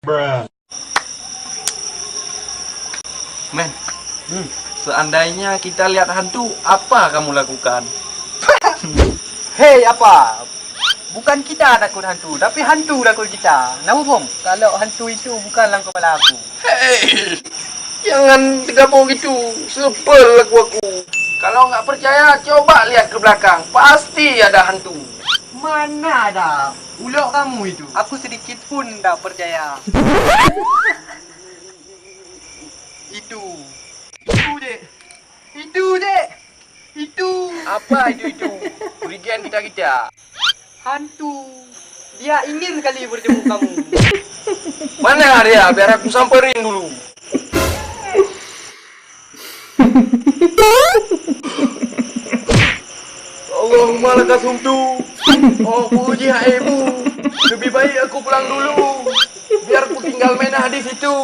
Men, seandainya kita lihat hantu, apa kamu lakukan? Hei, apa? Bukan kita takut hantu, tapi hantu takut kita. Nama bom? Kalau hantu itu bukanlah kepala aku. Hei, jangan tergabung gitu, sebel aku. Kalau nggak percaya, coba lihat ke belakang, pasti ada hantu. Mana ada? Ulok kamu itu. Aku sedikit pun tak percaya. Itu. Itu, Dek. Itu, Dek. Itu. Apa itu? Berikan kita. Hantu. Dia ingin kali bertemu kamu. Mana dia? Biar aku samperin dulu. Allahumma lakas humtu. Oh puji ibu. Lebih baik aku pulang dulu. Biar aku tinggal menah di situ.